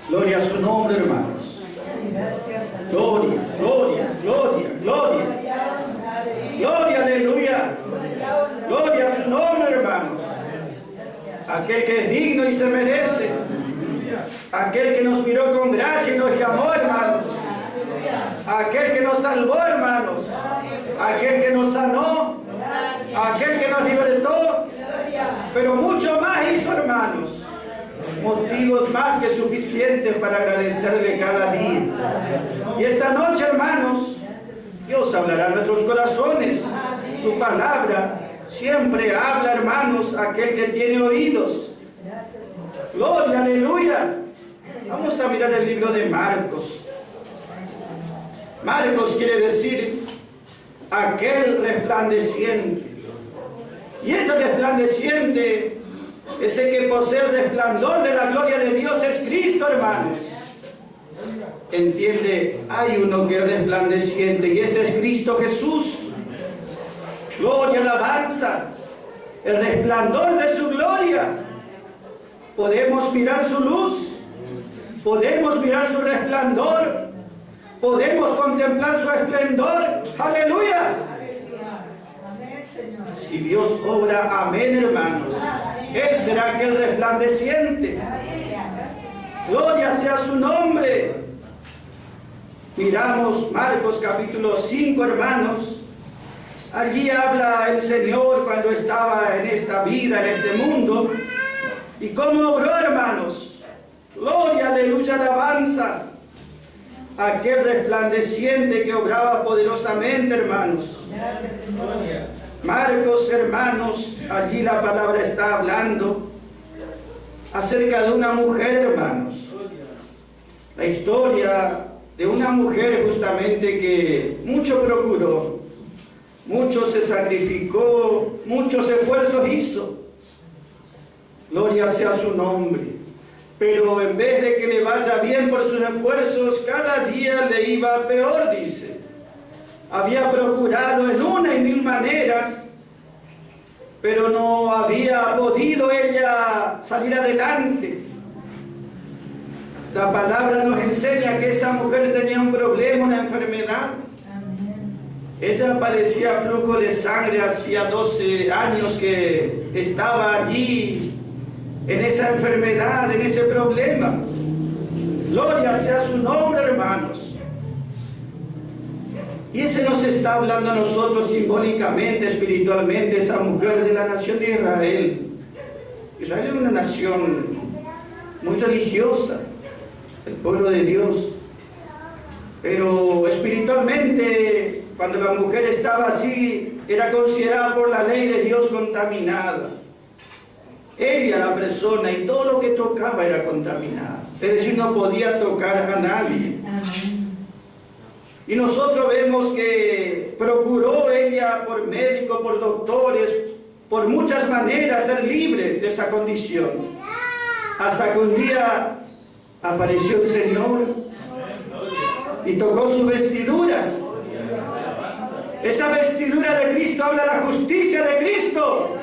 Gloria a su nombre, hermanos. Gloria, gloria, gloria, gloria. Gloria, aleluya. Gloria a su nombre, hermanos. Aquel que es digno y se merece. Aquel que nos miró con gracia y nos llamó, hermanos. Aquel que nos salvó, hermanos. Aquel que nos sanó. Aquel que nos libertó. Pero mucho más hizo, hermanos. Motivos más que suficientes para agradecerle cada día. Y esta noche, hermanos, Dios hablará en nuestros corazones. Su palabra siempre habla, hermanos, aquel que tiene oídos. Gloria, aleluya. Vamos a mirar el libro de Marcos. Marcos quiere decir aquel resplandeciente. Y ese resplandeciente, ese que posee el resplandor de la gloria de Dios es Cristo, hermanos. Entiende, hay uno que es resplandeciente y ese es Cristo Jesús. Gloria, alabanza, el resplandor de su gloria. Podemos mirar su luz, podemos mirar su resplandor, podemos contemplar su esplendor. Aleluya. Si Dios obra, amén, hermanos. Él será aquel resplandeciente. Gloria sea su nombre. Miramos Marcos capítulo 5, hermanos. Allí habla el Señor cuando estaba en esta vida, en este mundo. Y cómo obró, hermanos. Gloria, aleluya, alabanza. Aquel resplandeciente que obraba poderosamente, hermanos. Marcos, hermanos, allí la palabra está hablando acerca de una mujer, hermanos. La historia de una mujer justamente que mucho procuró, mucho se sacrificó, muchos esfuerzos hizo. Gloria sea su nombre. Pero en vez de que le vaya bien por sus esfuerzos, cada día le iba peor, dice. Había procurado en una y mil maneras, pero no había podido ella salir adelante. La palabra nos enseña que esa mujer tenía un problema, una enfermedad. Ella padecía flujo de sangre, hacía 12 años que estaba allí en esa enfermedad, en ese problema. Gloria sea su nombre, hermanos. Y ese nos está hablando a nosotros simbólicamente, espiritualmente, esa mujer de la nación de Israel. Israel es una nación muy religiosa, el pueblo de Dios. Pero espiritualmente, cuando la mujer estaba así, era considerada por la ley de Dios contaminada. Ella, la persona, y todo lo que tocaba era contaminado. Es decir, no podía tocar a nadie. Y nosotros vemos que procuró ella por médicos, por doctores, por muchas maneras ser libre de esa condición. Hasta que un día apareció el Señor y tocó sus vestiduras. Esa vestidura de Cristo habla de la justicia de Cristo.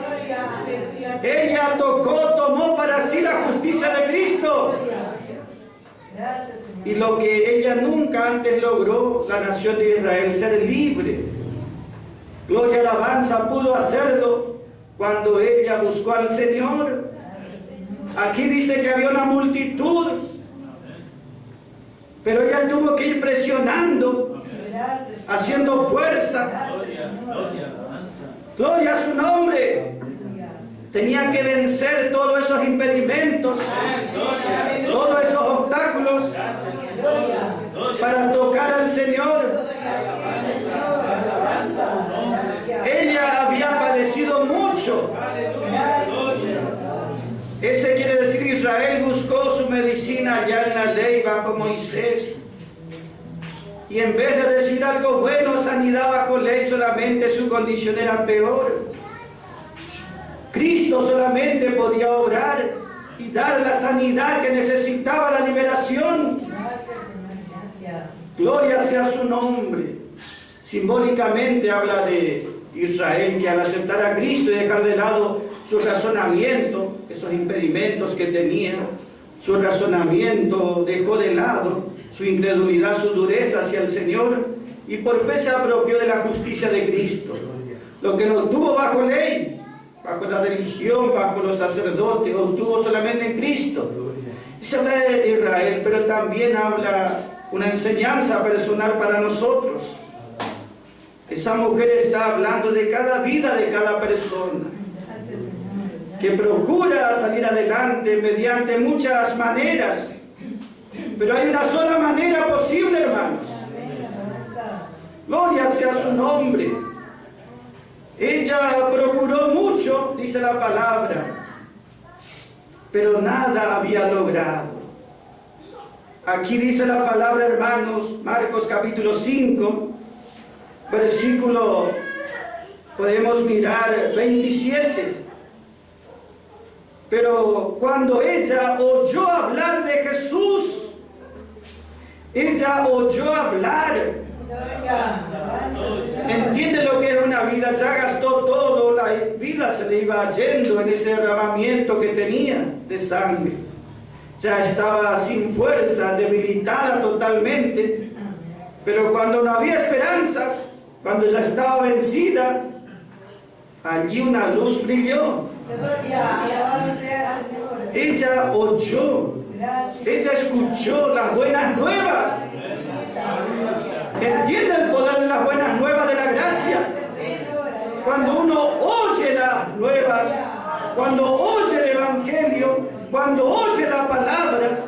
Ella tocó, tomó para sí la justicia de Cristo. Y lo que ella nunca antes logró, la nación de Israel, ser libre. Gloria, alabanza, pudo hacerlo cuando ella buscó al Señor. Aquí dice que había una multitud, pero ella tuvo que ir presionando, haciendo fuerza. Gloria a su nombre. Tenía que vencer todos esos impedimentos, todos esos obstáculos para tocar al Señor. Ella había padecido mucho. Ese quiere decir que Israel buscó su medicina allá en la ley bajo Moisés. Y en vez de recibir algo bueno, sanidad bajo ley, solamente su condición era peor. Cristo solamente podía obrar y dar la sanidad que necesitaba, la liberación. Gloria sea su nombre. Simbólicamente habla de Israel, que al aceptar a Cristo y dejar de lado su razonamiento, esos impedimentos que tenía, su razonamiento dejó de lado, su incredulidad, su dureza hacia el Señor, y por fe se apropió de la justicia de Cristo. Lo que no obtuvo bajo ley, bajo la religión, bajo los sacerdotes, obtuvo solamente en Cristo. Y se habla de Israel, pero también habla una enseñanza personal para nosotros. Esa mujer está hablando de cada vida de cada persona, que procura salir adelante mediante muchas maneras, pero hay una sola manera posible, hermanos. Gloria sea su nombre. Ella procuró mucho, dice la palabra, pero nada había logrado. Aquí dice la palabra, hermanos, Marcos capítulo 5, versículo, podemos mirar 27. Pero cuando ella oyó hablar de Jesús, ella oyó hablar. Entiende lo que es una vida, ya gastó todo, la vida se le iba yendo en ese derramamiento que tenía de sangre. Ya estaba sin fuerza, debilitada totalmente. Pero cuando no había esperanzas, cuando ya estaba vencida, allí una luz brilló. Ella oyó, ella escuchó las buenas nuevas. ¿Entiende el poder de las buenas nuevas de la gracia? Cuando uno oye las nuevas, cuando oye el Evangelio, cuando oye la palabra,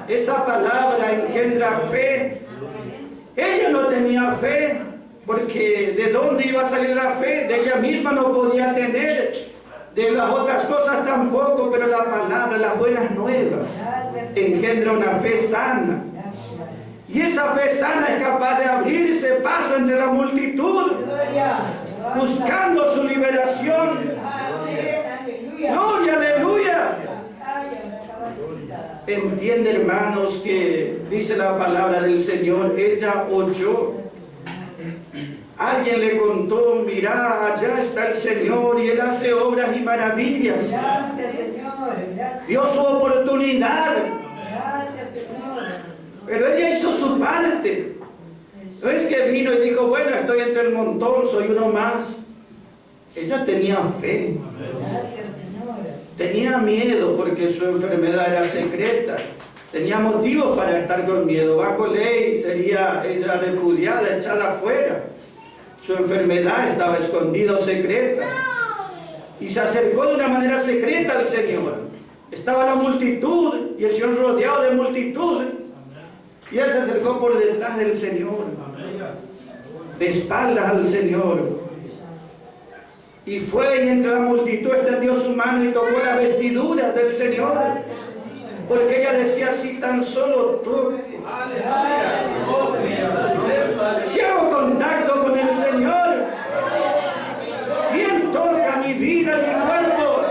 esa palabra engendra fe. Ella no tenía fe, porque ¿de dónde iba a salir la fe? De ella misma no podía tener, de las otras cosas tampoco, pero la palabra, las buenas nuevas, engendra una fe sana. Y esa fe sana es capaz de abrirse paso entre la multitud, buscando su liberación. Gloria, aleluya. Entiende, hermanos, que dice la palabra del Señor, ella oyó. Alguien le contó, mira, allá está el Señor y Él hace obras y maravillas. Gracias, Señor. Dio su oportunidad. Gracias, Señor. Pero ella hizo su parte. No es que vino y dijo, bueno, estoy entre el montón, soy uno más. Ella tenía fe. Gracias, Señor. Tenía miedo porque su enfermedad era secreta. Tenía motivos para estar con miedo. Bajo ley sería ella repudiada, echada afuera. Su enfermedad estaba escondida o secreta. Y se acercó de una manera secreta al Señor. Estaba la multitud y el Señor rodeado de multitud. Y él se acercó por detrás del Señor, de espaldas al Señor. Y fue y entre la multitud extendió su mano y tocó las vestiduras del Señor. Porque ella decía, si tan solo toco, si hago contacto con el Señor, si Él toca mi vida, mi cuerpo.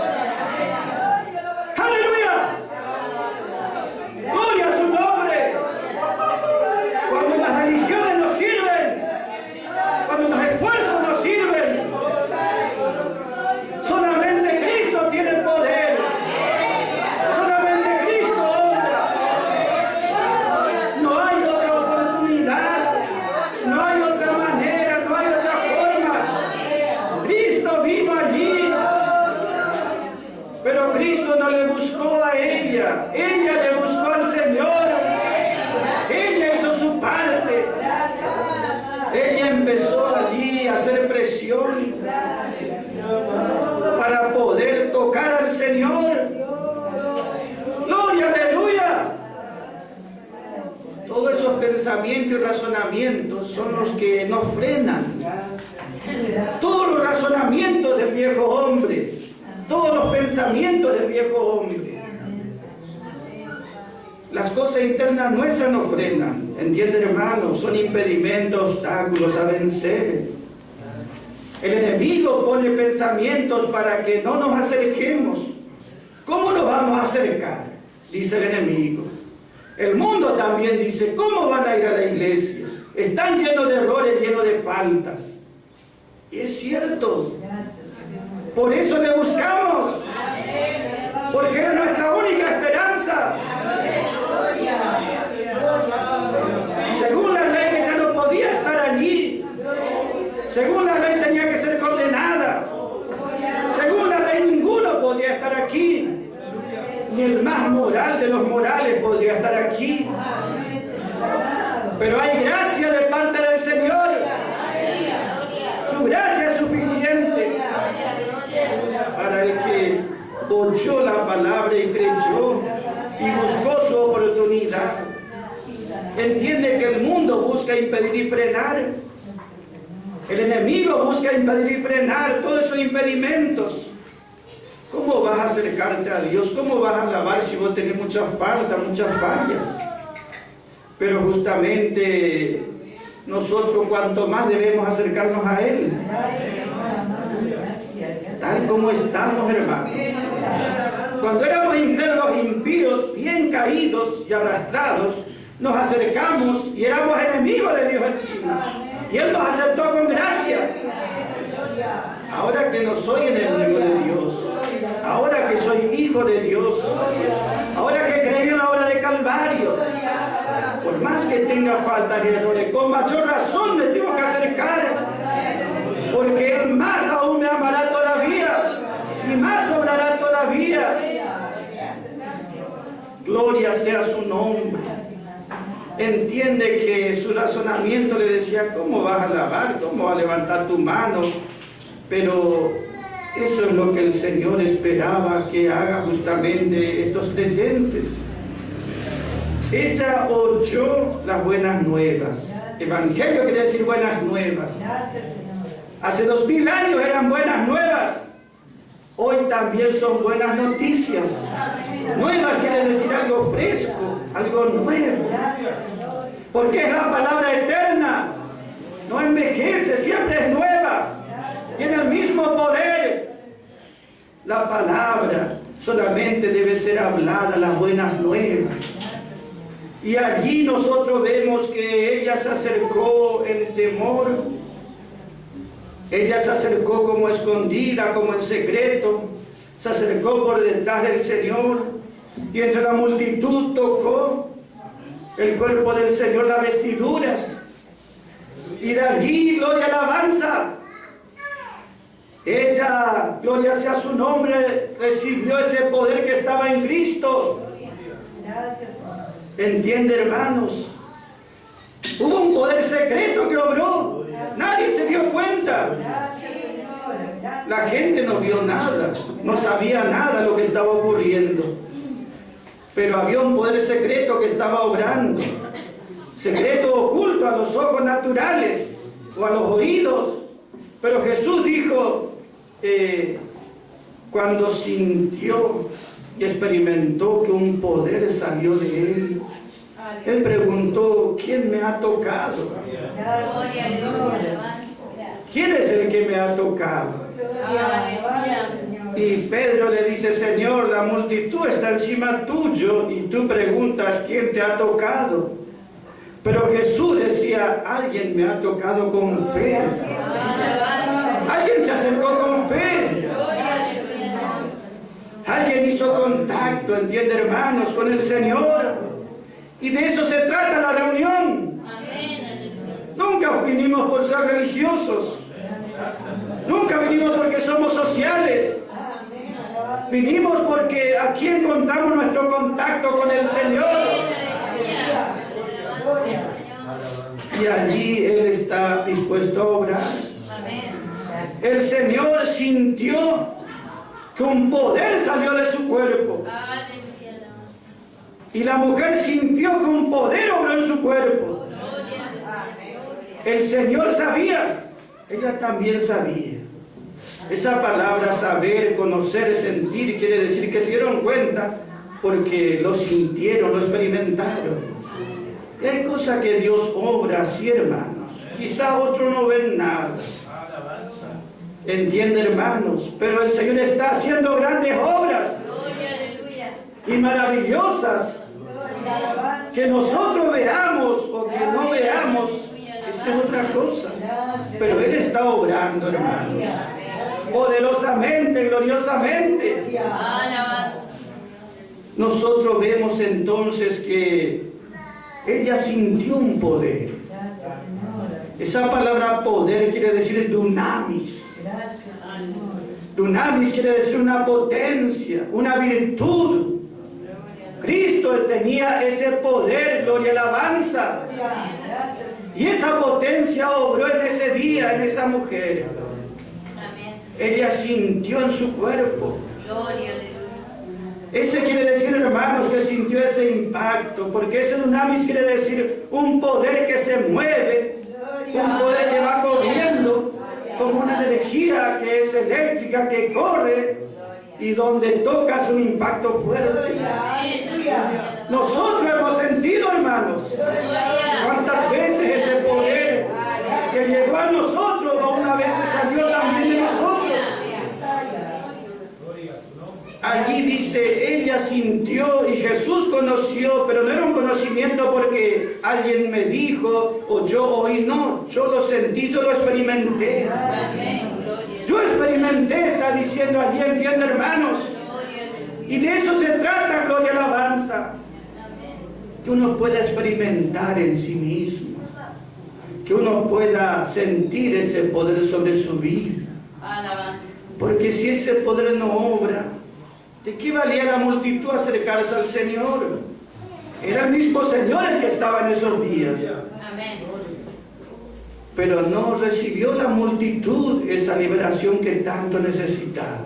¡Aleluya! ¡Gloria a su nombre! Cuando las religiones no sirven, cuando los esfuerzos no sirven, solamente Cristo tiene poder. Solamente Cristo obra. No hay otra oportunidad, no hay otra manera, no hay otra forma. Cristo vino allí, pero Cristo no le buscó a ella le buscó al Señor. Ella hizo su parte. Ella empezó allí a hacer presión para poder tocar al Señor. ¡Gloria, aleluya! Todos esos pensamientos y razonamientos son los que nos frenan. Todos los razonamientos del viejo hombre, todos los pensamientos del viejo hombre. Las cosas internas nuestras nos frenan. ¿Entienden, hermanos? Son impedimentos, obstáculos a vencer. El enemigo pone pensamientos para que no nos acerquemos. ¿Cómo nos vamos a acercar? Dice el enemigo. El mundo también dice, ¿cómo van a ir a la iglesia? Están llenos de errores, llenos de faltas. Y es cierto. Gracias, Señor. Por eso le buscamos. Porque es nuestra única esperanza. Según la ley ella no podía estar allí. Según la ley tenía que ser condenada. Según la ley ninguno podía estar aquí. Ni el más moral de los morales podría estar aquí. Pero hay gracia de parte del Señor. Su gracia es suficiente para el que oyó la palabra y creyó y buscó su oportunidad. Entiende que el mundo busca impedir y frenar. El enemigo busca impedir y frenar todos esos impedimentos. ¿Cómo vas a acercarte a Dios? ¿Cómo vas a alabar si vos tenés muchas faltas, muchas fallas? Pero justamente nosotros cuanto más debemos acercarnos a Él, tal como estamos, hermanos. Cuando éramos los impíos, bien caídos y arrastrados, nos acercamos y éramos enemigos de Dios encima. Y Él nos aceptó con gracia. Ahora que no soy enemigo de Dios, ahora que soy hijo de Dios, ahora que creí en la obra de Calvario, por más que tenga faltas y errores, con mayor razón me tengo que acercar, porque Él más aún me amará todavía y más obrará todavía. Gloria sea su nombre. Entiende que su razonamiento le decía, ¿cómo vas a alabar? ¿Cómo vas a levantar tu mano? Pero eso es lo que el Señor esperaba que haga justamente estos creyentes. Ella oyó las buenas nuevas. Evangelio quiere decir buenas nuevas. Hace 2000 años eran buenas nuevas. Hoy también son buenas noticias. Nuevas quiere decir algo fresco, algo nuevo. Porque es la palabra eterna. No envejece, siempre es nueva. Tiene el mismo poder. La palabra solamente debe ser hablada, las buenas nuevas. Y allí nosotros vemos que ella se acercó en temor. Ella se acercó como escondida, como en secreto. Se acercó por detrás del Señor. Y entre la multitud tocó el cuerpo del Señor, las vestiduras. Y de allí, gloria alabanza. Ella, gloria sea su nombre, recibió ese poder que estaba en Cristo. ¿Entiende, hermanos? Hubo un poder secreto que obró. Nadie se dio cuenta. La gente no vio nada, no sabía nada de lo que estaba ocurriendo. Pero había un poder secreto que estaba obrando. Secreto oculto a los ojos naturales o a los oídos. Pero Jesús dijo, cuando sintió y experimentó que un poder salió de él, él preguntó, ¿quién me ha tocado? ¿Quién es el que me ha tocado? Y Pedro le dice, Señor, la multitud está encima tuyo y tú preguntas, ¿quién te ha tocado? Pero Jesús decía, alguien me ha tocado con fe. Alguien se acercó con fe. Alguien hizo contacto, entiende, hermanos, con el Señor. Y de eso se trata la reunión. Nunca vinimos por ser religiosos. Nunca vinimos porque somos sociales. Vinimos porque aquí encontramos nuestro contacto con el Señor. Y allí Él está dispuesto a obrar. El Señor sintió que un poder salió de su cuerpo. Y la mujer sintió que un poder obró en su cuerpo. El Señor sabía, ella también sabía. Esa palabra saber, conocer, sentir, quiere decir que se dieron cuenta porque lo sintieron, lo experimentaron. Y hay cosas que Dios obra así, hermanos. Quizá otros no ven nada. ¿Entiende, hermanos? Pero el Señor está haciendo grandes obras y maravillosas. Que nosotros veamos o que no veamos, esa es otra cosa. Pero Él está obrando, hermanos. Poderosamente, gloriosamente. Nosotros vemos entonces que ella sintió un poder. Gracias, Señor. Esa palabra poder quiere decir dunamis. Gracias, Señor. Dunamis quiere decir una potencia, una virtud. Cristo tenía ese poder, gloria y alabanza. Gracias, Señor. Y esa potencia obró en ese día, en esa mujer. Ella sintió en su cuerpo. Ese quiere decir, hermanos, que sintió ese impacto, porque ese dunamis quiere decir un poder que se mueve, un poder que va corriendo, como una energía que es eléctrica, que corre, y donde tocas un impacto fuerte. Nosotros hemos sentido, hermanos, cuántas veces ese poder que llegó a nosotros, una vez se salió también de nosotros. Allí dice, ella sintió y Jesús conoció, pero no era un conocimiento porque alguien me dijo o yo oí, no, yo lo sentí, yo lo experimenté. Yo experimenté, está diciendo allí, entiende, hermanos. Y de eso se trata, gloria y alabanza. Que uno pueda experimentar en sí mismo, que uno pueda sentir ese poder sobre su vida. Porque si ese poder no obra, ¿de qué valía la multitud acercarse al Señor? Era el mismo Señor el que estaba en esos días. Pero no recibió la multitud esa liberación que tanto necesitaba.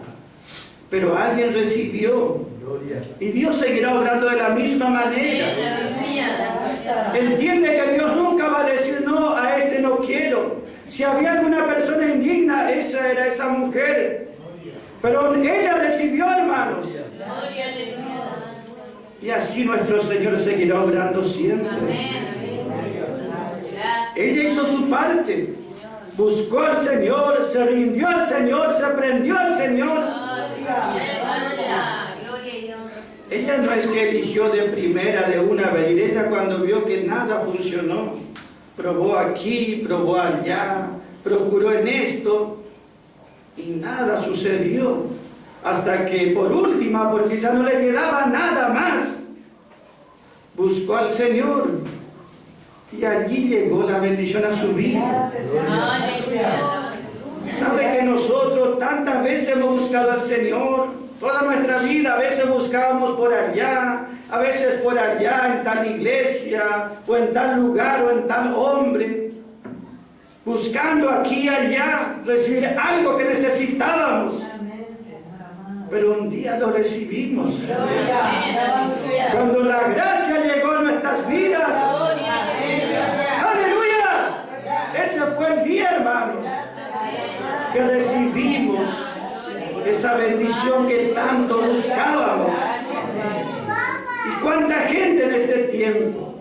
Pero alguien recibió. Y Dios seguirá obrando de la misma manera. Entiende que Dios nunca va a decir, no, a este no quiero. Si había alguna persona indigna, esa era esa mujer. Pero ella recibió, hermanos. Y así nuestro Señor seguirá obrando siempre. Ella hizo su parte. Buscó al Señor, se rindió al Señor, se prendió al Señor. Ella no es que eligió de primera, de una vez. Ella cuando vio que nada funcionó, probó aquí, probó allá, procuró en esto, y nada sucedió. Hasta que por última, porque ya no le quedaba nada más, buscó al Señor. Y allí llegó la bendición a su vida. ¿Sabe que nosotros tantas veces hemos buscado al Señor? Toda nuestra vida, a veces buscábamos por allá, a veces por allá, en tal iglesia, o en tal lugar, o en tal hombre. Buscando aquí y allá, recibir algo que necesitábamos. Pero un día lo recibimos. Cuando la gracia llegó a nuestras vidas. ¡Aleluya! Ese fue el día, hermanos, que recibimos esa bendición que tanto buscábamos. ¿Y cuánta gente en este tiempo?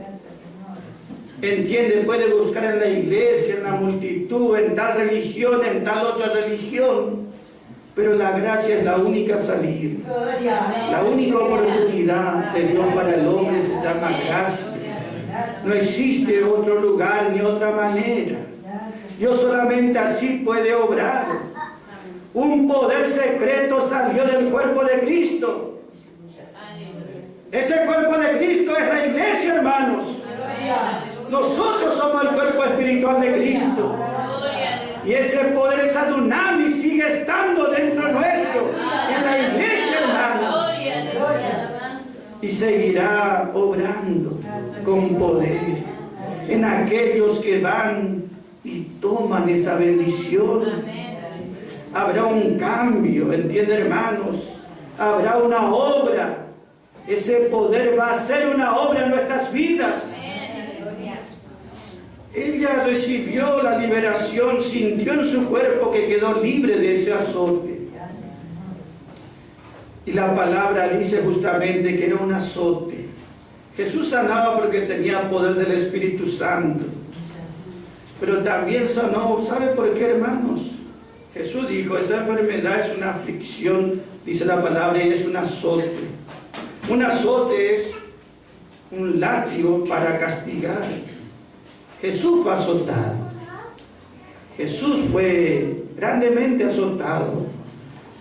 Entiende, puede buscar en la iglesia, en la multitud, en tal religión, en tal otra religión. Pero la gracia es la única salida. La única oportunidad de Dios para el hombre se llama gracia. No existe otro lugar ni otra manera. Dios solamente así puede obrar. Un poder secreto salió del cuerpo de Cristo. Ese cuerpo de Cristo es la iglesia, hermanos. Nosotros somos el cuerpo espiritual de Cristo. Y ese poder, esa dunamis sigue estando dentro nuestro, en la iglesia, hermanos. Y seguirá obrando con poder en aquellos que van y toman esa bendición. Habrá un cambio, ¿entiende, hermanos? Habrá una obra. Ese poder va a ser una obra en nuestras vidas. Ella recibió la liberación, sintió en su cuerpo que quedó libre de ese azote. Y la palabra dice justamente que era un azote. Jesús sanaba porque tenía poder del Espíritu Santo. Pero también sanó, ¿sabe por qué, hermanos? Jesús dijo, esa enfermedad es una aflicción, dice la palabra, y es un azote. Un azote es un látigo para castigar. Jesús fue azotado. Jesús fue grandemente azotado.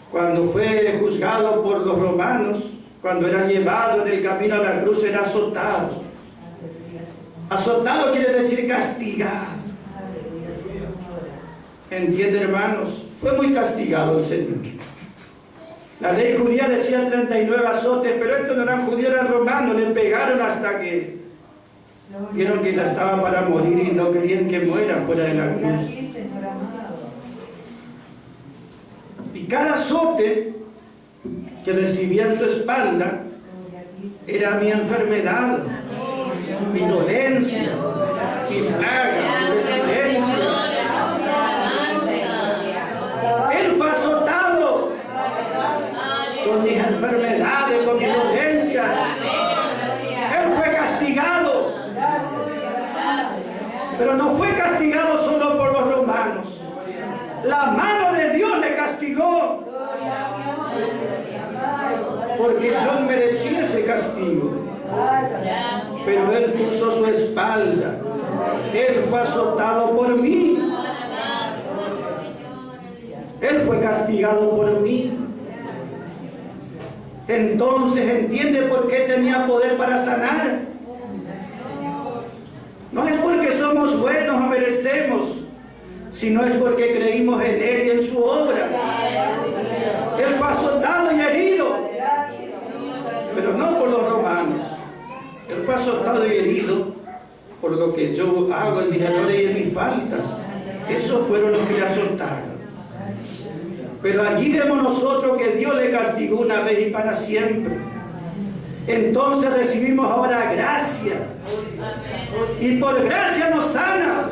Cuando fue juzgado por los romanos, cuando era llevado en el camino a la cruz, era azotado. Azotado quiere decir castigado. ¿Entiende, hermanos? Fue muy castigado el Señor. La ley judía decía 39 azotes, pero estos no eran judíos, eran romanos. Le pegaron hasta que vieron que ya estaba para morir y no querían que muera fuera de la cruz. Y cada azote que recibía en su espalda era mi enfermedad, mi dolencia, mi plaga, mi desidencia. Él fue azotado con mis enfermedades, con mis dolencias. Él fue castigado. Pero no fue castigado solo por los romanos. La mano de Dios le castigó. Porque yo merecía ese castigo. Pero Él puso su espalda. Él fue azotado por mí. Él fue castigado por mí. Entonces entiende por qué tenía poder para sanar. No es porque somos buenos o merecemos, sino es porque creímos en Él y en su obra. Él fue azotado y herido, pero no por los romanos. Él fue azotado y herido por lo que yo hago en mis errores y en mis faltas. Esos fueron los que le azotaron. Pero allí vemos nosotros que Dios le castigó una vez y para siempre. Entonces recibimos ahora gracia. Y por gracia nos sana.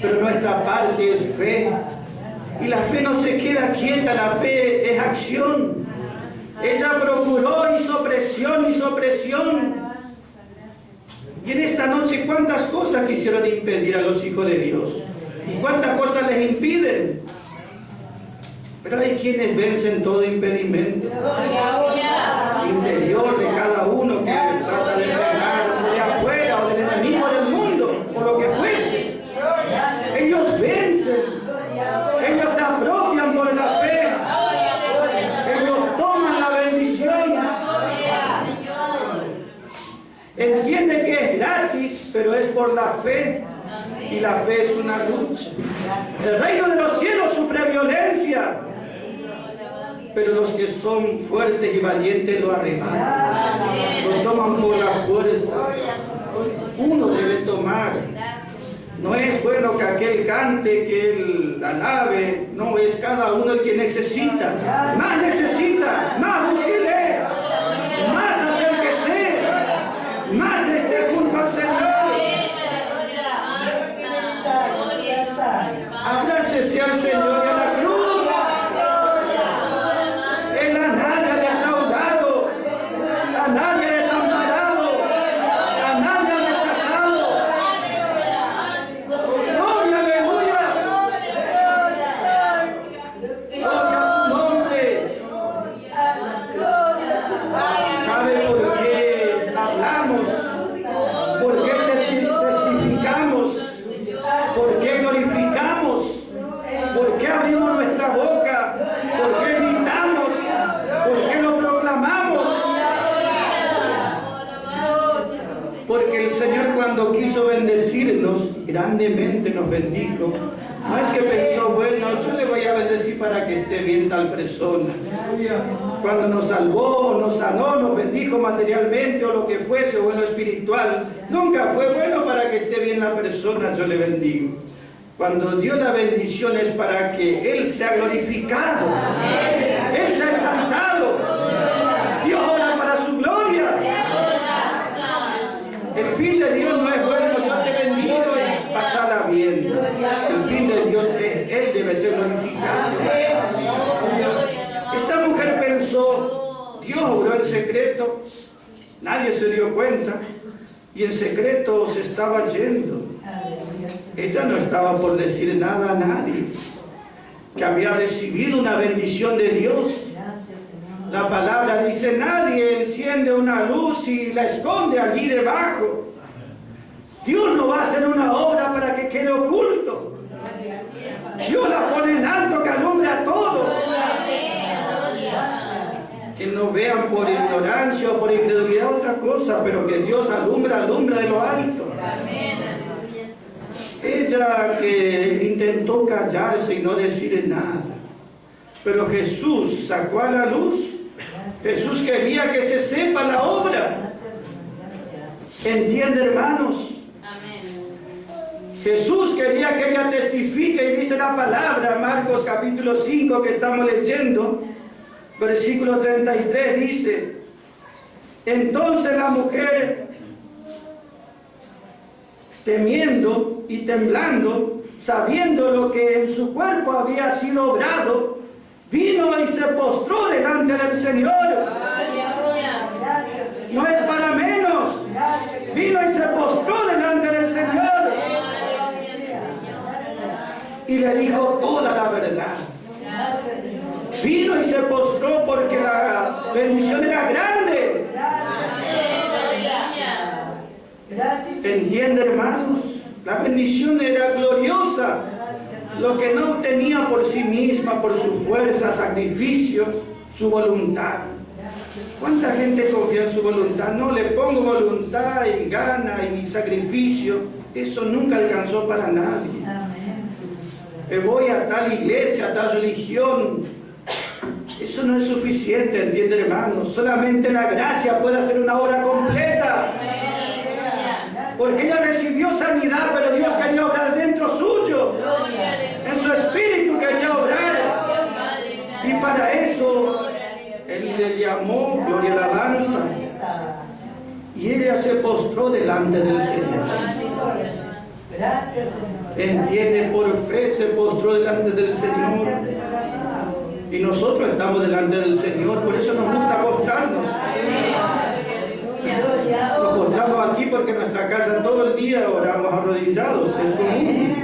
Pero nuestra parte es fe. Y la fe no se queda quieta, la fe es acción. Ella procuró, hizo presión. Y en esta noche, ¿cuántas cosas quisieron impedir a los hijos de Dios? ¿Y cuántas cosas les impiden? Pero hay quienes vencen todo impedimento interior de cada uno que trata de frenar, o de afuera, o del enemigo del mundo, o lo que fuese. Ellos vencen. Ellos se apropian por la fe. Ellos toman la bendición. Entiende que es gratis, pero es por la fe. Y la fe es una lucha. El reino de los cielos sufre violencia, pero los que son fuertes y valientes lo arrebatan. Lo toman por la fuerza. Uno debe tomar. No es bueno que aquel cante, que él alabe. No, es cada uno el que necesita. Más necesita, más búsquele, más acérquese, más esté junto al Señor. Abrácese al Señor y a la cruz. Él a nadie ha defraudado, a nadie ha desamparado, a nadie ha rechazado. Gloria, aleluya. Gloria a su nombre. ¿Sabe por qué hablamos? ¿Por qué testificamos? ¿Por qué glorificamos? ¿Por qué abrimos nuestra boca? ¿Por qué gritamos? ¿Por qué lo proclamamos? Porque el Señor, cuando quiso bendecirnos, grandemente nos bendijo. No es que pensó, bueno, yo le voy a bendecir para que esté bien tal persona. Cuando nos salvó, nos sanó, nos bendijo materialmente o lo que fuese, o en lo espiritual, nunca fue bueno para que esté bien la persona, yo le bendigo. Cuando dio la bendición es para que Él sea glorificado, Él sea exaltado, Dios obra para su gloria. El fin de Dios no es bueno, yo te bendigo y pasarla bien. El fin de Dios es Él debe ser glorificado. Esta mujer pensó, Dios obró en secreto, nadie se dio cuenta y en secreto se estaba yendo. Ella no estaba por decir nada a nadie, que había recibido una bendición de Dios. La palabra dice, nadie enciende una luz y la esconde allí debajo, Dios no va a hacer una obra para que quede oculto. Dios la pone en alto que alumbre a todos. Que no vean por ignorancia o por incredulidad otra cosa, pero que Dios alumbra de lo alto. Ella que intentó callarse y no decir nada, pero Jesús sacó a la luz. Jesús quería que se sepa la obra. ¿Entiende, hermanos? Jesús quería que ella testifique, y dice la palabra, Marcos capítulo 5 que estamos leyendo, versículo 33 dice: entonces la mujer, temiendo y temblando, sabiendo lo que en su cuerpo había sido obrado, vino y se postró delante del Señor. No es para menos. Vino y se postró delante del Señor. Y le dijo toda la verdad. Vino y se postró porque la bendición era grande. ¿Entiende, hermanos? La bendición era gloriosa. Lo que no obtenía por sí misma, por su fuerza, sacrificios, su voluntad. ¿Cuánta gente confía en su voluntad? No, le pongo voluntad y gana y sacrificio. Eso nunca alcanzó para nadie. Voy a tal iglesia, a tal religión. Eso no es suficiente, ¿entiende, hermanos? Solamente la gracia puede hacer una obra completa. Porque ella recibió sanidad, pero Dios quería obrar dentro suyo. En su espíritu quería obrar. Y para eso Él le llamó gloria y alabanza. Y ella se postró delante del Señor. Entiende, por fe se postró delante del Señor. Y nosotros estamos delante del Señor, por eso nos gusta postrarnos. Nos postramos aquí porque en nuestra casa todo el día oramos arrodillados, es común.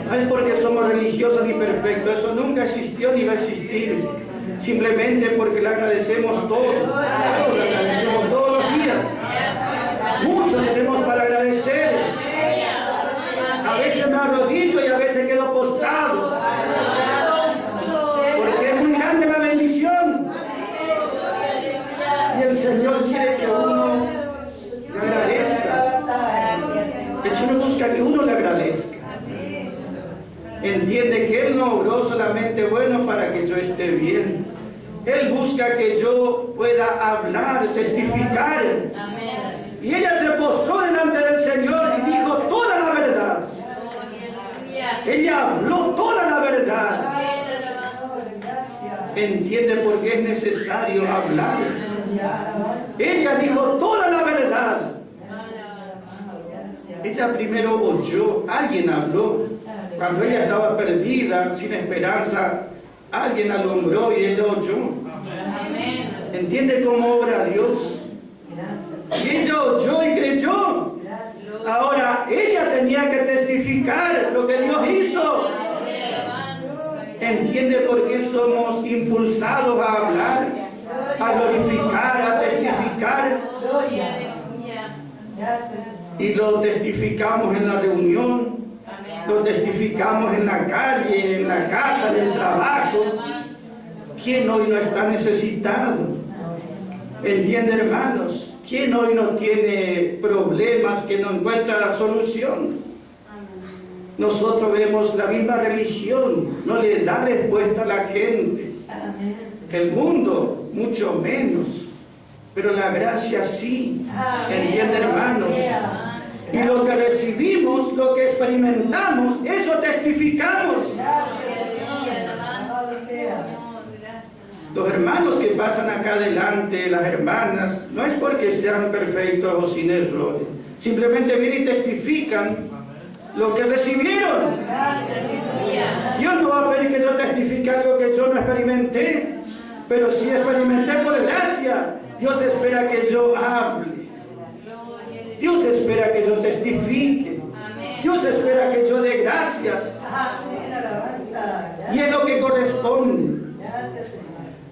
No es porque somos religiosos ni perfectos, eso nunca existió ni va a existir. Simplemente porque le agradecemos todo, le agradecemos todos los días. Mucho tenemos para agradecer. A veces me arrodillo y a veces quedo postrado. Porque es muy grande la bendición. Y el Señor quiere que uno le agradezca. El Señor busca que uno le agradezca. Entiende que Él no obró solamente bueno para que yo esté bien. Él busca que yo pueda hablar, testificar. Y ella se postró delante del Señor y dijo toda la verdad. Ella habló toda la verdad. Entiende por qué es necesario hablar. Ella dijo toda la verdad. Ella primero oyó, alguien habló. Cuando ella estaba perdida, sin esperanza, alguien alumbró y ella oyó. ¿Entiende cómo obra Dios? Y ella oyó y creyó. Ahora ella tenía que testificar lo que Dios hizo. ¿Entiende por qué somos impulsados a hablar, a glorificar, a testificar? Y lo testificamos en la reunión, lo testificamos en la calle, en la casa, en el trabajo. ¿Quién hoy no está necesitado? ¿Entiende, hermanos? ¿Quién hoy no tiene problemas, que no encuentra la solución? Nosotros vemos la misma religión, no le da respuesta a la gente. El mundo, mucho menos. Pero la gracia sí. ¿Entiende, hermanos? Y lo que recibimos, lo que experimentamos, eso testificamos. Los hermanos que pasan acá adelante, las hermanas, no es porque sean perfectos o sin errores. Simplemente vienen y testifican lo que recibieron. Dios no va a pedir que yo testifique algo que yo no experimenté, pero si experimenté por gracia, Dios espera que yo hable. Dios espera que yo testifique. Dios espera que yo dé gracias. Y es lo que corresponde.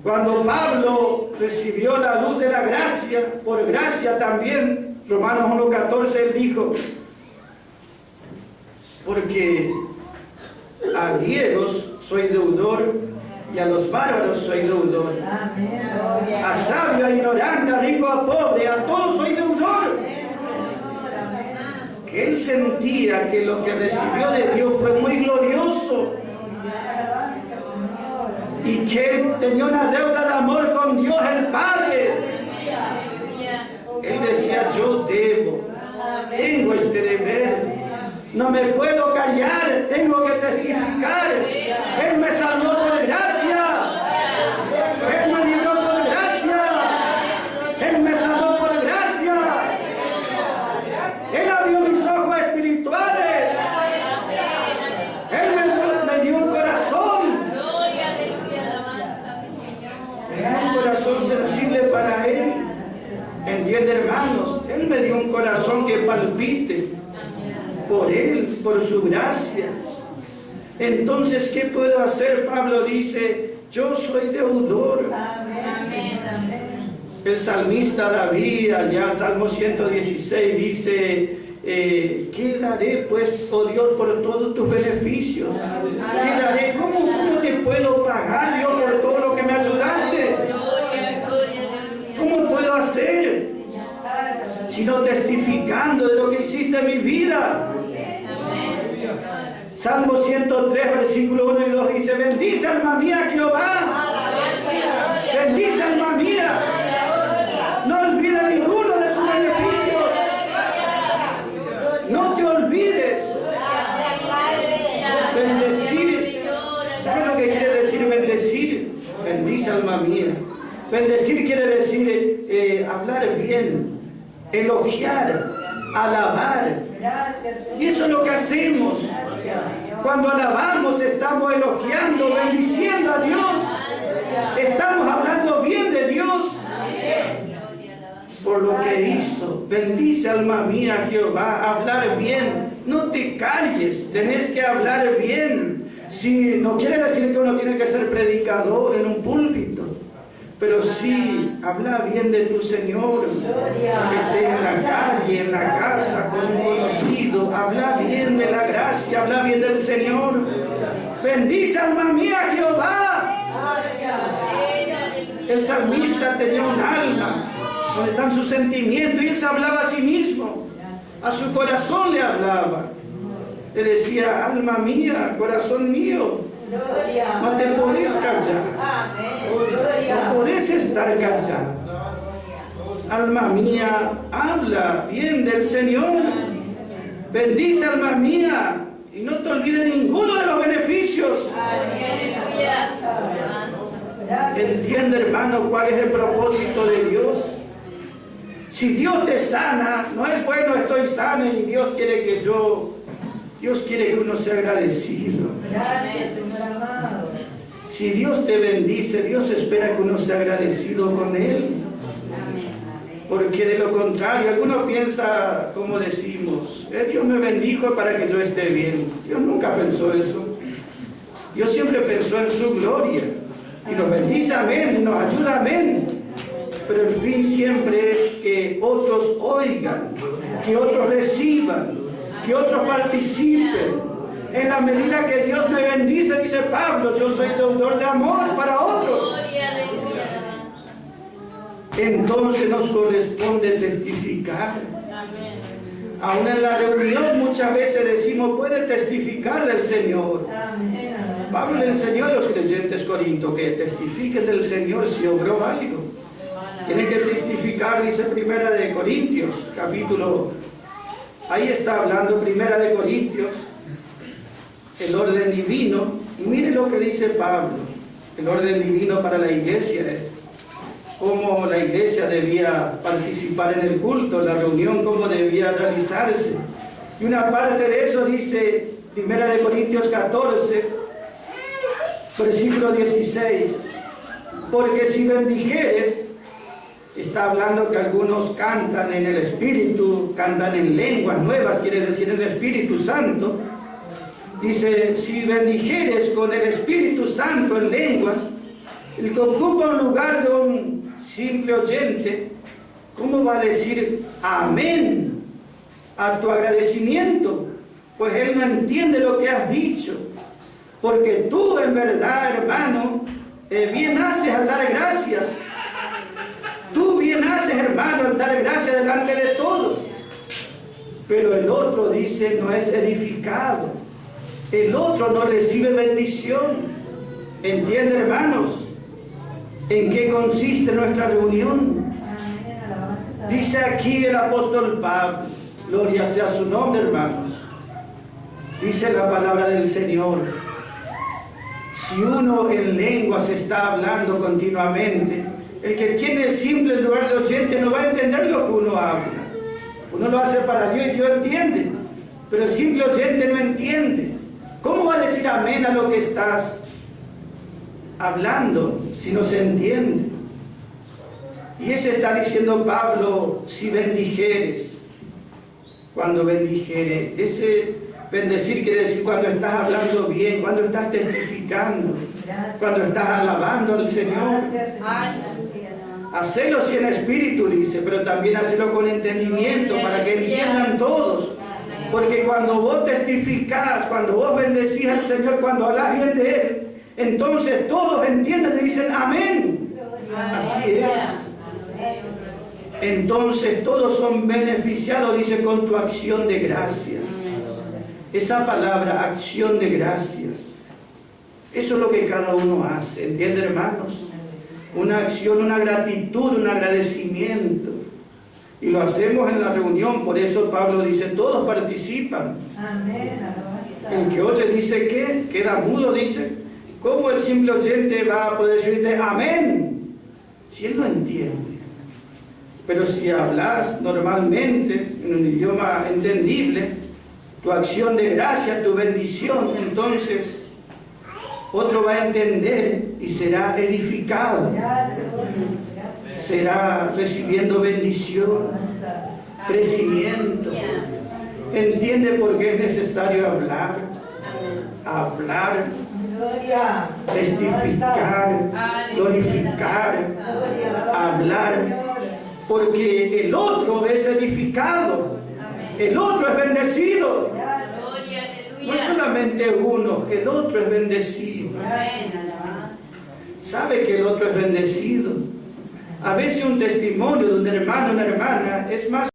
Cuando Pablo recibió la luz de la gracia, por gracia también, Romanos 1:14, él dijo, porque a griegos soy deudor y a los bárbaros soy deudor. A sabio, a ignorante, a rico, a pobre, a todos soy deudor. Que él sentía que lo que recibió de Dios fue muy glorioso y que él tenía una deuda de amor con Dios el Padre. Él decía, yo debo, tengo este deber, no me puedo callar, tengo que testificar. Él me salvó por gracia, Él me libró por gracia, Él me salvó por gracia, Él abrió mis ojos espirituales, Él me dio un corazón, un corazón sensible para Él. ¿Entiende, hermanos? Él me dio un corazón que palpite por Él, por su gracia. Entonces, ¿qué puedo hacer? Pablo dice, yo soy deudor. El salmista David, allá Salmo 116, dice, ¿qué daré pues, oh Dios, por todos tus beneficios? ¿Qué daré? ¿Cómo te puedo pagar, Dios, por todo lo que me ayudaste? ¿Cómo puedo hacer? Sino testificando de lo que hiciste en mi vida. Salmo 103, versículo 1 y 2 dice, bendice alma mía Jehová. Bendice alma mía. No olvides ninguno de sus beneficios. No te olvides. Bendecir. ¿Sabe lo que quiere decir bendecir? Bendice alma mía. Bendecir quiere decir hablar bien, elogiar, alabar. Y eso es lo que hacemos. Cuando alabamos, estamos elogiando, bendiciendo a Dios. Estamos hablando bien de Dios por lo que hizo. Bendice alma mía Jehová, hablar bien. No te calles, tenés que hablar bien. Si no quiere decir que uno tiene que ser predicador en un púlpito, pero sí, habla bien de tu Señor, que esté en la calle, en la casa, con un conocido. Habla bien de la gracia, habla bien del Señor. Bendice alma mía Jehová. El salmista tenía un alma donde están sus sentimientos y él se hablaba a sí mismo. A su corazón le hablaba. Le decía, alma mía, corazón mío, no te podés callar. No podés estar callado. Alma mía, habla bien del Señor. Bendice alma mía y no te olvides ninguno de los beneficios. Entiende, hermano, cuál es el propósito de Dios. Si Dios te sana, no es bueno, estoy sano y Dios quiere que uno sea agradecido. Gracias, Señor amado. Si Dios te bendice, Dios espera que uno sea agradecido con Él. Porque de lo contrario, alguno piensa, como decimos, Dios me bendijo para que yo esté bien. Dios nunca pensó eso. Dios siempre pensó en su gloria. Y nos bendice, amén, y nos ayuda, amén. Pero el fin siempre es que otros oigan, que otros reciban, que otros participen. En la medida que Dios me bendice, dice Pablo, yo soy deudor de amor para otros. Entonces nos corresponde testificar. Aún en la reunión muchas veces decimos, puede testificar del Señor. Pablo le enseñó a los creyentes corintios que testifiquen del Señor si obró algo. Tienen que testificar, dice Primera de Corintios, capítulo, ahí está hablando Primera de Corintios, el orden divino. Y mire lo que dice Pablo. El orden divino para la iglesia es cómo la iglesia debía participar en el culto, la reunión, cómo debía realizarse. Y una parte de eso dice Primera de Corintios 14, versículo 16. Porque si bendijeres, está hablando que algunos cantan en el Espíritu, cantan en lenguas nuevas, quiere decir en el Espíritu Santo. Dice, si bendijeres con el Espíritu Santo en lenguas, el que ocupa un lugar de un simple oyente, ¿cómo va a decir amén a tu agradecimiento? pues él no entiende lo que has dicho. Porque tú en verdad, hermano, bien haces al dar gracias. Tú bien haces, hermano, al dar gracias delante de todo. Pero el otro dice, no es edificado. El otro no recibe bendición. ¿Entiende, hermanos? ¿En qué consiste nuestra reunión? Dice aquí el apóstol Pablo, gloria sea su nombre, hermanos. Dice la palabra del Señor. Si uno en lenguas está hablando continuamente, el que tiene simple lugar de oyente no va a entender lo que uno habla. Uno lo hace para Dios y Dios entiende, pero el simple oyente no entiende. ¿Cómo va a decir amén a lo que estás hablando si no se entiende? Y ese está diciendo Pablo, si bendijeres. Cuando bendijeres, ese bendecir quiere decir cuando estás hablando bien, cuando estás testificando, cuando estás alabando al Señor. Hacelo si en espíritu, dice, pero también hacelo con entendimiento para que entiendan todos. Porque cuando vos testificás, cuando vos bendecís al Señor, cuando hablas bien de Él, entonces todos entienden y dicen amén. Así es. Entonces todos son beneficiados, dice, con tu acción de gracias. Esa palabra, acción de gracias, eso es lo que cada uno hace, ¿entienden, hermanos? Una acción, una gratitud, un agradecimiento. Y lo hacemos en la reunión, por eso Pablo dice, todos participan. El que oye dice, ¿qué? Queda mudo, dice. ¿Cómo el simple oyente va a poder decirte amén? Si él no entiende. Pero si hablas normalmente, en un idioma entendible, tu acción de gracia, tu bendición, entonces otro va a entender y será edificado. Será recibiendo bendición, crecimiento. Entiende por qué es necesario hablar, testificar, glorificar, hablar, porque el otro es edificado, el otro es bendecido. No es solamente uno, el otro es bendecido. Sabe que el otro es bendecido. A veces un testimonio de un hermano, una hermana, es más